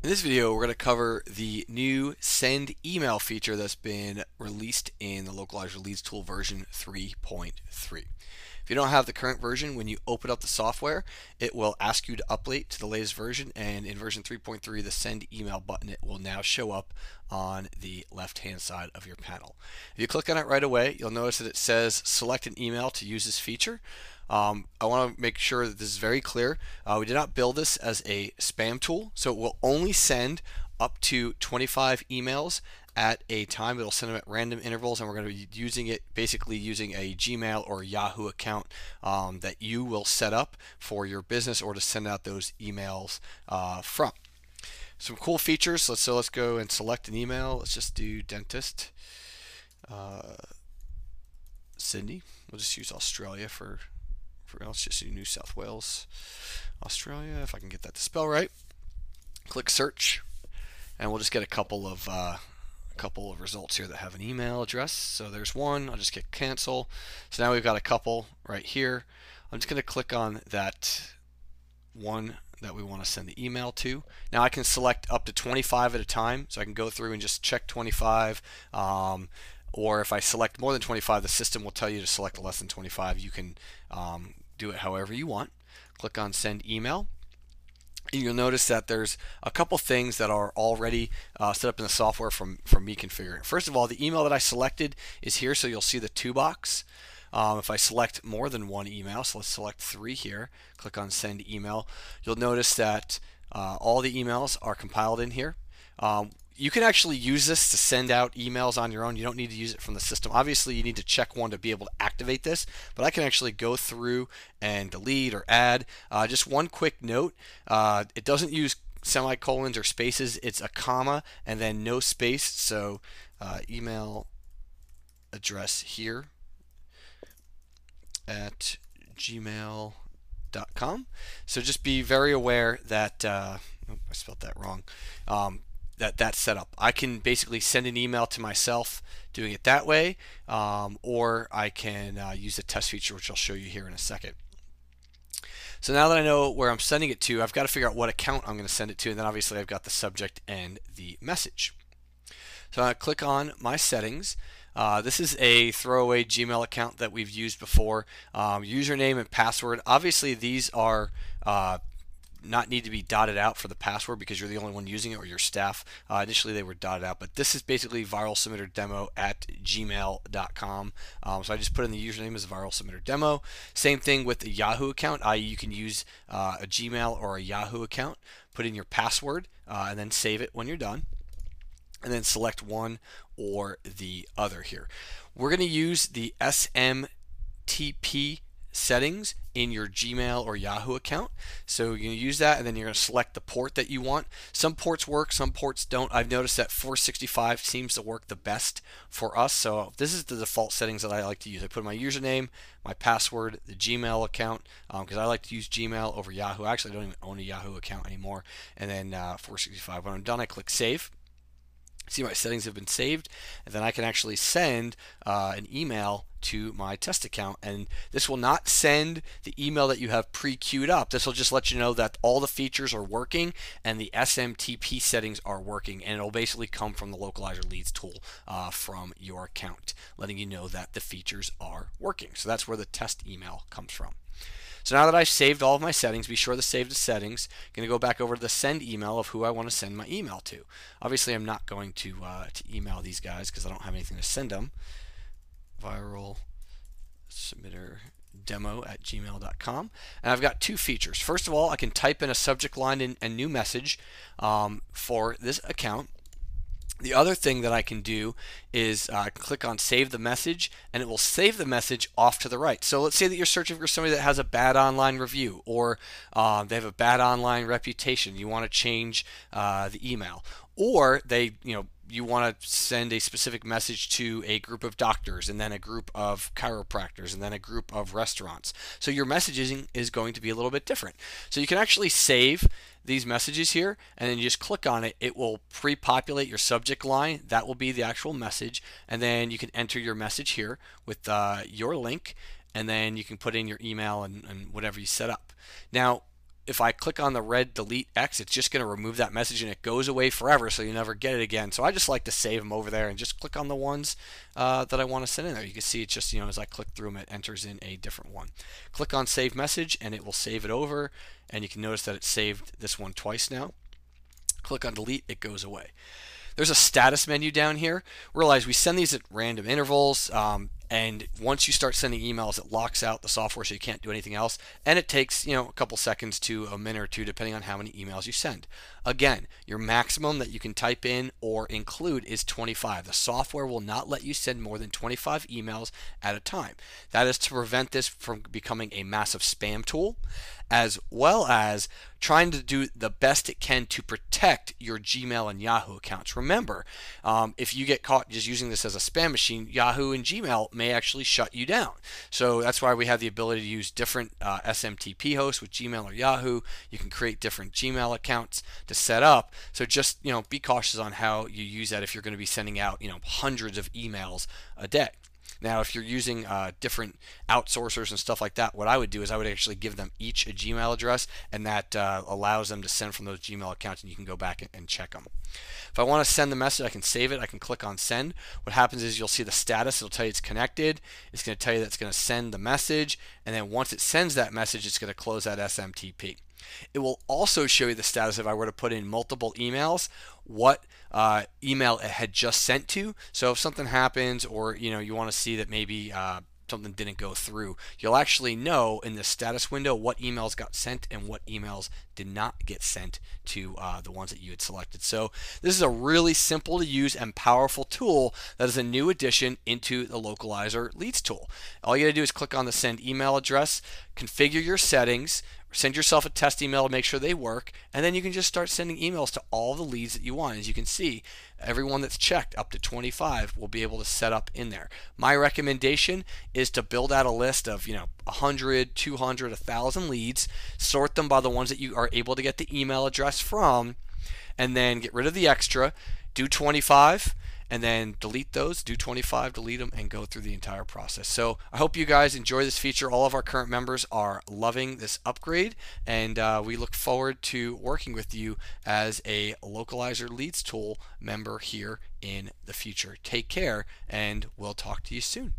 In this video, we're going to cover the new send email feature that's been released in the Localizer Leads tool version 3.3. If you don't have the current version, when you open up the software, it will ask you to update to the latest version, and in version 3.3, the send email button it will now show up on the left-hand side of your panel. If you click on it right away, you'll notice that it says select an email to use this feature. I want to make sure that this is very clear. We did not build this as a spam tool, so it will only send up to 25 emails at a time. It'll send them at random intervals, and we're going to be using it basically using a Gmail or Yahoo account that you will set up for your business or to send out those emails from. Some cool features. So let's go and select an email. Let's just do dentist. Sydney. We'll just use Australia for let's just do New South Wales, Australia, if I can get that to spell right. Click search, and we'll just get a couple of results here that have an email address. So there's one. I'll just click cancel. So now we've got a couple right here. I'm just going to click on that one that we want to send the email to. Now I can select up to 25 at a time, so I can go through and just check 25. Or if I select more than 25, the system will tell you to select less than 25. You can do it however you want. Click on send email. And you'll notice that there's a couple things that are already set up in the software from me configuring. First of all, the email that I selected is here, so you'll see the to box. If I select more than one email, so let's select 3 here, click on send email, you'll notice that all the emails are compiled in here. You can actually use this to send out emails on your own. You don't need to use it from the system. Obviously, you need to check one to be able to activate this, but I can actually go through and delete or add. Just one quick note, it doesn't use semicolons or spaces. It's a comma and then no space. So email address here at gmail.com. So just be very aware that, I spelled that wrong. That's set up. I can basically send an email to myself doing it that way, or I can use the test feature, which I'll show you here in a second. So now that I know where I'm sending it to, I've got to figure out what account I'm going to send it to, and then obviously I've got the subject and the message. So I click on my settings. This is a throwaway Gmail account that we've used before. Username and password. Obviously these are not need to be dotted out for the password because you're the only one using it or your staff. Initially they were dotted out, but this is basically viral submitter demo at gmail.com. So I just put in the username as viral submitter demo. Same thing with the Yahoo account, i.e. you can use a Gmail or a Yahoo account, put in your password, and then save it when you're done, and then select one or the other here. We're going to use the SMTP settings in your Gmail or Yahoo account. So you're going to use that, and then you're going to select the port that you want. Some ports work, some ports don't. I've noticed that 465 seems to work the best for us. So this is the default settings that I like to use. I put my username, my password, the Gmail account, because I like to use Gmail over Yahoo. Actually, I don't even own a Yahoo account anymore. And then 465. When I'm done, I click save. See, my settings have been saved, and then I can actually send an email to my test account, and this will not send the email that you have pre-queued up. This will just let you know that all the features are working and the SMTP settings are working, and it'll basically come from the Localizer Leads tool from your account, letting you know that the features are working. So that's where the test email comes from. So now that I've saved all of my settings, be sure to save the settings. I'm going to go back over to the send email of who I want to send my email to. Obviously, I'm not going to email these guys because I don't have anything to send them. Viral submitter demo at gmail.com. And I've got two features. First of all, I can type in a subject line and a new message for this account. The other thing that I can do is click on save the message, and it will save the message off to the right. So let's say that you're searching for somebody that has a bad online review, or they have a bad online reputation. You want to change the email, or you want to send a specific message to a group of doctors, and then a group of chiropractors, and then a group of restaurants. So your messaging is going to be a little bit different. So you can actually save these messages here, and then you just click on it. It will pre-populate your subject line. That will be the actual message, and then you can enter your message here with your link, and then you can put in your email and whatever you set up. Now, if I click on the red delete X, it's just going to remove that message and it goes away forever, so you never get it again. So I just like to save them over there and just click on the ones that I want to send in there. You can see it's just, as I click through them, it enters in a different one. Click on save message and it will save it over, and you can notice that it saved this one twice now. Click on delete, it goes away. There's a status menu down here. Realize we send these at random intervals, and once you start sending emails, it locks out the software so you can't do anything else, and it takes a couple seconds to a minute or two depending on how many emails you send. Again, your maximum that you can type in or include is 25. The software will not let you send more than 25 emails at a time. That is to prevent this from becoming a massive spam tool, as well as trying to do the best it can to protect your Gmail and Yahoo accounts. Remember, if you get caught just using this as a spam machine, Yahoo and Gmail may actually shut you down. So that's why we have the ability to use different SMTP hosts with Gmail or Yahoo. You can create different Gmail accounts to set up. So just be cautious on how you use that if you're going to be sending out hundreds of emails a day. Now, if you're using different outsourcers and stuff like that, what I would do is I would actually give them each a Gmail address, and that allows them to send from those Gmail accounts, and you can go back and check them. If I want to send the message, I can save it. I can click on send. What happens is you'll see the status. It'll tell you it's connected. It's going to tell you that it's going to send the message, and then once it sends that message, it's going to close that SMTP. It will also show you the status if I were to put in multiple emails, what email it had just sent to. So if something happens, or you want to see that maybe something didn't go through, you'll actually know in the status window what emails got sent and what emails did not get sent to the ones that you had selected. So this is a really simple to use and powerful tool that is a new addition into the Localizer Leads tool. All you got to do is click on the send email address, configure your settings, send yourself a test email to make sure they work, and then you can just start sending emails to all the leads that you want. As you can see, everyone that's checked up to 25 will be able to set up in there. My recommendation is to build out a list of 100, 200, 1,000 leads, sort them by the ones that you are able to get the email address from, and then get rid of the extra, do 25, and then delete those, do 25, delete them, and go through the entire process. So I hope you guys enjoy this feature. All of our current members are loving this upgrade, and we look forward to working with you as a Localizer Leads tool member here in the future. Take care, and we'll talk to you soon.